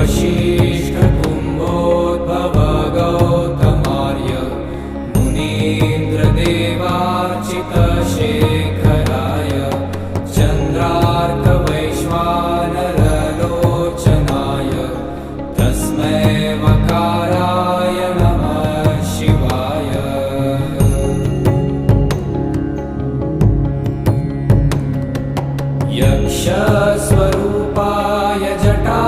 वसिष्ठकुम्भोद्भव गौतमार्य मुनीन्द्रदेवार्चितशेखराय चन्द्रार्कवैश्वानरलोचनाय तस्मै वकाराय नमः शिवाय। यक्षस्वरूपाय जटा